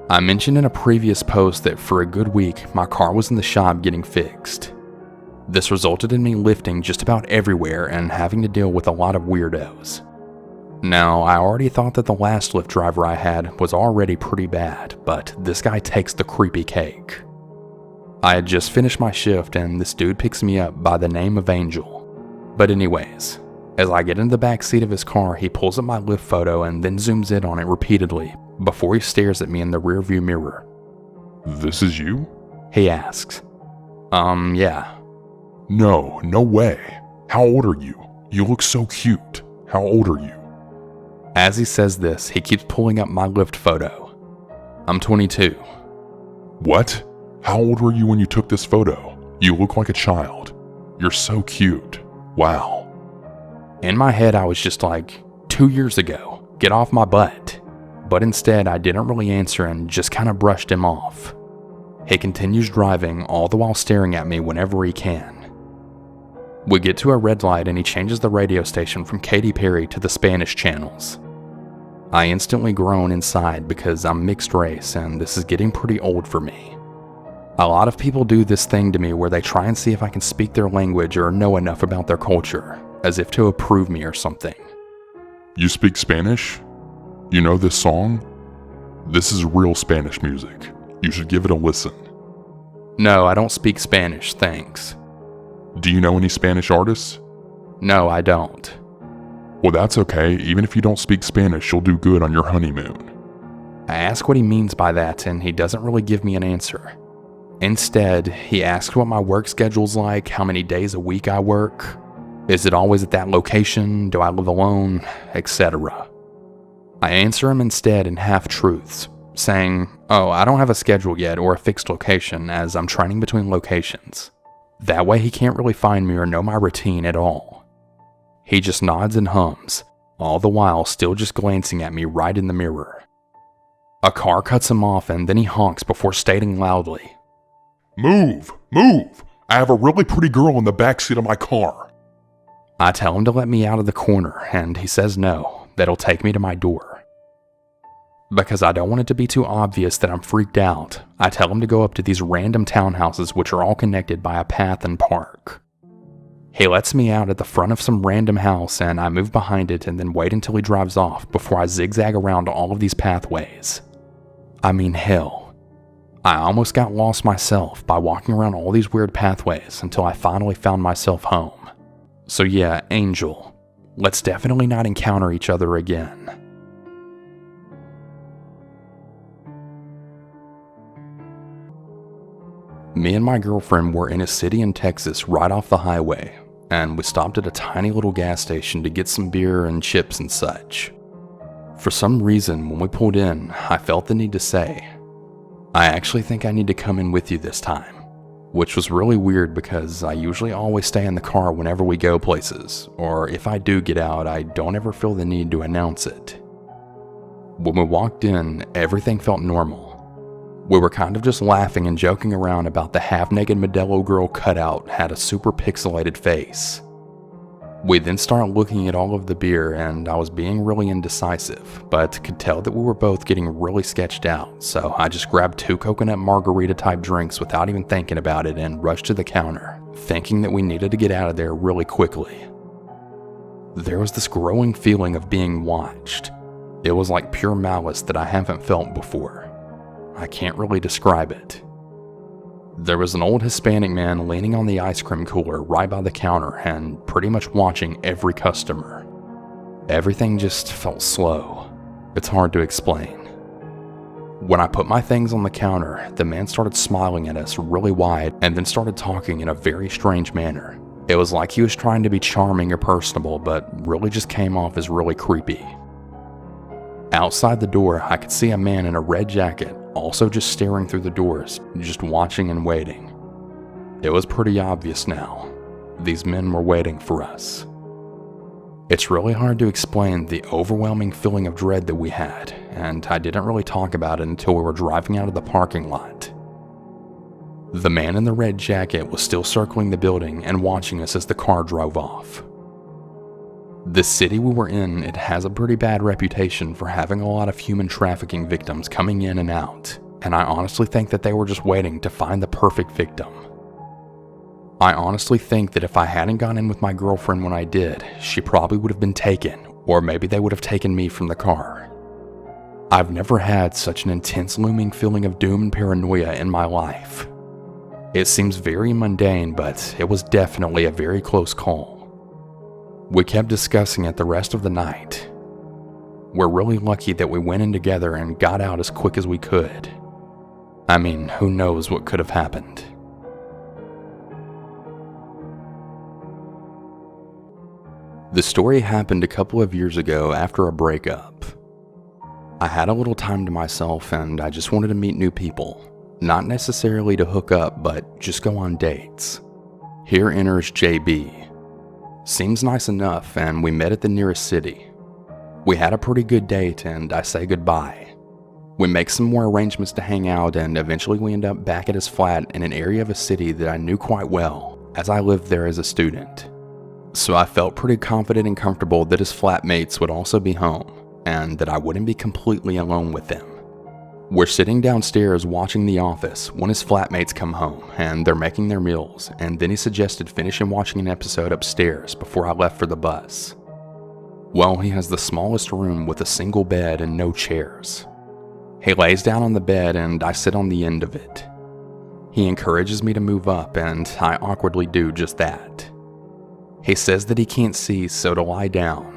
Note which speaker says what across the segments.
Speaker 1: I mentioned in a previous post that for a good week, my car was in the shop getting fixed. This resulted in me lifting just about everywhere and having to deal with a lot of weirdos. Now, I already thought that the last Lyft driver I had was already pretty bad, but this guy takes the creepy cake. I had just finished my shift and this dude picks me up by the name of Angel. But anyways, as I get into the back seat of his car, he pulls up my Lyft photo and then zooms in on it repeatedly before he stares at me in the rearview mirror.
Speaker 2: "This is you?"
Speaker 1: He asks. Yeah.
Speaker 2: No way. How old are you? You look so cute. How old are you?"
Speaker 1: As he says this, he keeps pulling up my Lyft photo. I'm 22.
Speaker 2: "What? How old were you when you took this photo? You look like a child. You're so cute. Wow."
Speaker 1: In my head, I was just like, 2 years ago, get off my butt. But instead, I didn't really answer and just kind of brushed him off. He continues driving, all the while staring at me whenever he can. We get to a red light and he changes the radio station from Katy Perry to the Spanish channels. I instantly groan inside because I'm mixed race and this is getting pretty old for me. A lot of people do this thing to me where they try and see if I can speak their language or know enough about their culture, as if to approve me or something.
Speaker 2: "You speak Spanish? You know this song? This is real Spanish music. You should give it a listen."
Speaker 1: No, I don't speak Spanish, thanks.
Speaker 2: "Do you know any Spanish artists?"
Speaker 1: No, I don't.
Speaker 2: "Well, that's okay. Even if you don't speak Spanish, you'll do good on your honeymoon."
Speaker 1: I ask what he means by that and he doesn't really give me an answer. Instead, he asks what my work schedule's like, how many days a week I work, is it always at that location, do I live alone, etc. I answer him instead in half-truths, saying, "Oh, I don't have a schedule yet or a fixed location as I'm training between locations." That way he can't really find me or know my routine at all. He just nods and hums, all the while still just glancing at me right in the mirror. A car cuts him off and then he honks before stating loudly,
Speaker 2: Move! Move! I have a really pretty girl in the backseat of my car."
Speaker 1: I tell him to let me out of the corner and he says no, that he'll take me to my door. Because I don't want it to be too obvious that I'm freaked out, I tell him to go up to these random townhouses which are all connected by a path and park. He lets me out at the front of some random house and I move behind it and then wait until he drives off before I zigzag around all of these pathways. I mean, hell. I almost got lost myself by walking around all these weird pathways until I finally found myself home. So yeah, Angel, let's definitely not encounter each other again. Me and my girlfriend were in a city in Texas right off the highway, and we stopped at a tiny little gas station to get some beer and chips and such. For some reason, when we pulled in, I felt the need to say, "I actually think I need to come in with you this time," which was really weird because I usually always stay in the car whenever we go places, or if I do get out, I don't ever feel the need to announce it. When we walked in, everything felt normal. We were kind of just laughing and joking around about the half-naked Modelo girl cutout had a super pixelated face. We then started looking at all of the beer and I was being really indecisive, but could tell that we were both getting really sketched out, so I just grabbed 2 coconut margarita type drinks without even thinking about it and rushed to the counter, thinking that we needed to get out of there really quickly. There was this growing feeling of being watched. It was like pure malice that I haven't felt before. I can't really describe it. There was an old Hispanic man leaning on the ice cream cooler right by the counter and pretty much watching every customer. Everything just felt slow. It's hard to explain. When I put my things on the counter, the man started smiling at us really wide and then started talking in a very strange manner. It was like he was trying to be charming or personable, but really just came off as really creepy. Outside the door, I could see a man in a red jacket also just staring through the doors, just watching and waiting. It was pretty obvious now. These men were waiting for us. It's really hard to explain the overwhelming feeling of dread that we had, and I didn't really talk about it until we were driving out of the parking lot. The man in the red jacket was still circling the building and watching us as the car drove off. The city we were in, it has a pretty bad reputation for having a lot of human trafficking victims coming in and out, and I honestly think that they were just waiting to find the perfect victim. I honestly think that if I hadn't gone in with my girlfriend when I did, she probably would have been taken, or maybe they would have taken me from the car. I've never had such an intense looming feeling of doom and paranoia in my life. It seems very mundane, but it was definitely a very close call. We kept discussing it the rest of the night. We're really lucky that we went in together and got out as quick as we could. I mean, who knows what could have happened. The story happened a couple of years ago after a breakup. I had a little time to myself and I just wanted to meet new people. Not necessarily to hook up, but just go on dates. Here enters JB. Seems nice enough, and we met at the nearest city. We had a pretty good date, and I say goodbye. We make some more arrangements to hang out, and eventually we end up back at his flat in an area of a city that I knew quite well, as I lived there as a student. So I felt pretty confident and comfortable that his flatmates would also be home, and that I wouldn't be completely alone with them. We're sitting downstairs watching The Office when his flatmates come home and they're making their meals, and then he suggested finishing watching an episode upstairs before I left for the bus. Well, he has the smallest room with a single bed and no chairs. He lays down on the bed and I sit on the end of it. He encourages me to move up and I awkwardly do just that. He says that he can't see, so to lie down.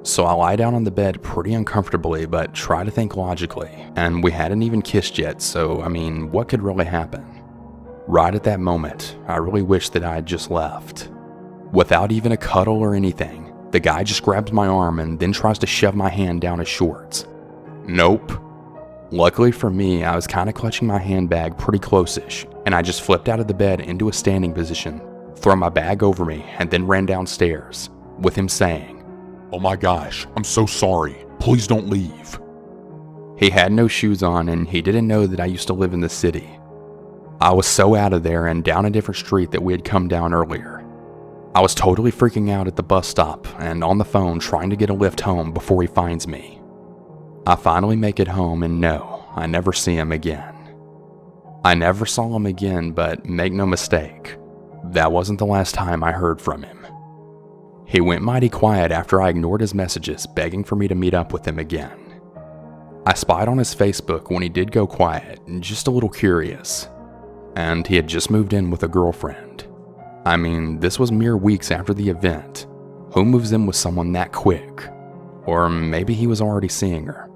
Speaker 1: So I lie down on the bed pretty uncomfortably, but try to think logically, and we hadn't even kissed yet, so I mean, what could really happen? Right at that moment, I really wish that I had just left. Without even a cuddle or anything, the guy just grabs my arm and then tries to shove my hand down his shorts. Nope. Luckily for me, I was kind of clutching my handbag pretty close-ish, and I just flipped out of the bed into a standing position, threw my bag over me, and then ran downstairs, with him saying,
Speaker 2: "Oh my gosh, I'm so sorry. Please don't leave."
Speaker 1: He had no shoes on and he didn't know that I used to live in the city. I was so out of there and down a different street that we had come down earlier. I was totally freaking out at the bus stop and on the phone trying to get a Lyft home before he finds me. I finally make it home and no, I never see him again. I never saw him again, but make no mistake, that wasn't the last time I heard from him. He went mighty quiet after I ignored his messages begging for me to meet up with him again. I spied on his Facebook when he did go quiet, just a little curious. And he had just moved in with a girlfriend. I mean, this was mere weeks after the event. Who moves in with someone that quick? Or maybe he was already seeing her.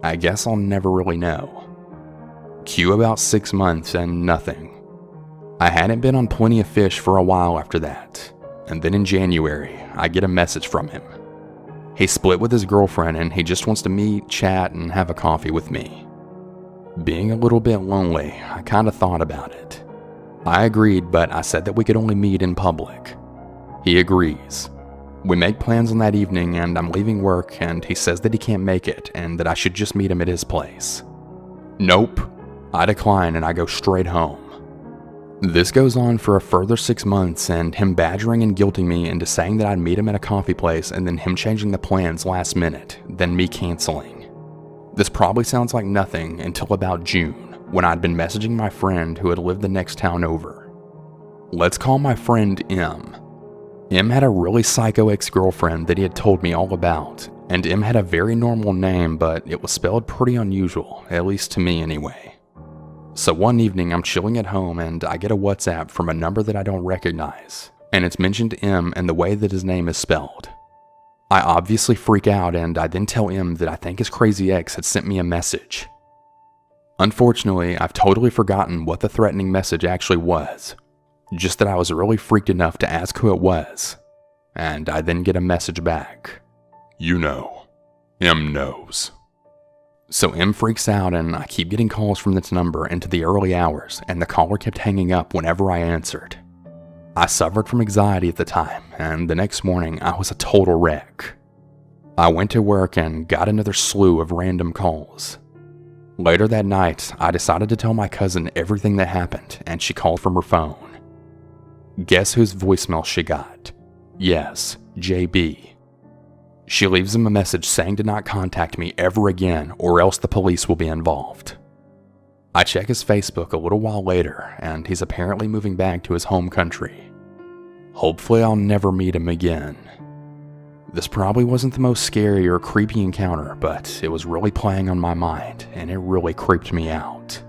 Speaker 1: I guess I'll never really know. Cue about 6 months and nothing. I hadn't been on Plenty of Fish for a while after that. And then in January, I get a message from him. He split with his girlfriend and he just wants to meet, chat, and have a coffee with me. Being a little bit lonely, I kinda thought about it. I agreed, but I said that we could only meet in public. He agrees. We make plans on that evening and I'm leaving work and he says that he can't make it and that I should just meet him at his place. Nope. I decline and I go straight home. This goes on for a further 6 months and him badgering and guilting me into saying that I'd meet him at a coffee place and then him changing the plans last minute, then me canceling. This probably sounds like nothing until about June, when I'd been messaging my friend who had lived the next town over. Let's call my friend M. M had a really psycho ex-girlfriend that he had told me all about, and M had a very normal name, but it was spelled pretty unusual, at least to me anyway. So one evening I'm chilling at home and I get a WhatsApp from a number that I don't recognize, and it's mentioned M and the way that his name is spelled. I obviously freak out and I then tell M that I think his crazy ex had sent me a message. Unfortunately, I've totally forgotten what the threatening message actually was, just that I was really freaked enough to ask who it was, and I then get a message back.
Speaker 2: "You know. M knows."
Speaker 1: So M freaks out and I keep getting calls from this number into the early hours and the caller kept hanging up whenever I answered. I suffered from anxiety at the time and the next morning I was a total wreck. I went to work and got another slew of random calls. Later that night, I decided to tell my cousin everything that happened and she called from her phone. Guess whose voicemail she got? Yes, JB. She leaves him a message saying to not contact me ever again or else the police will be involved. I check his Facebook a little while later, and he's apparently moving back to his home country. Hopefully I'll never meet him again. This probably wasn't the most scary or creepy encounter, but it was really playing on my mind, and it really creeped me out.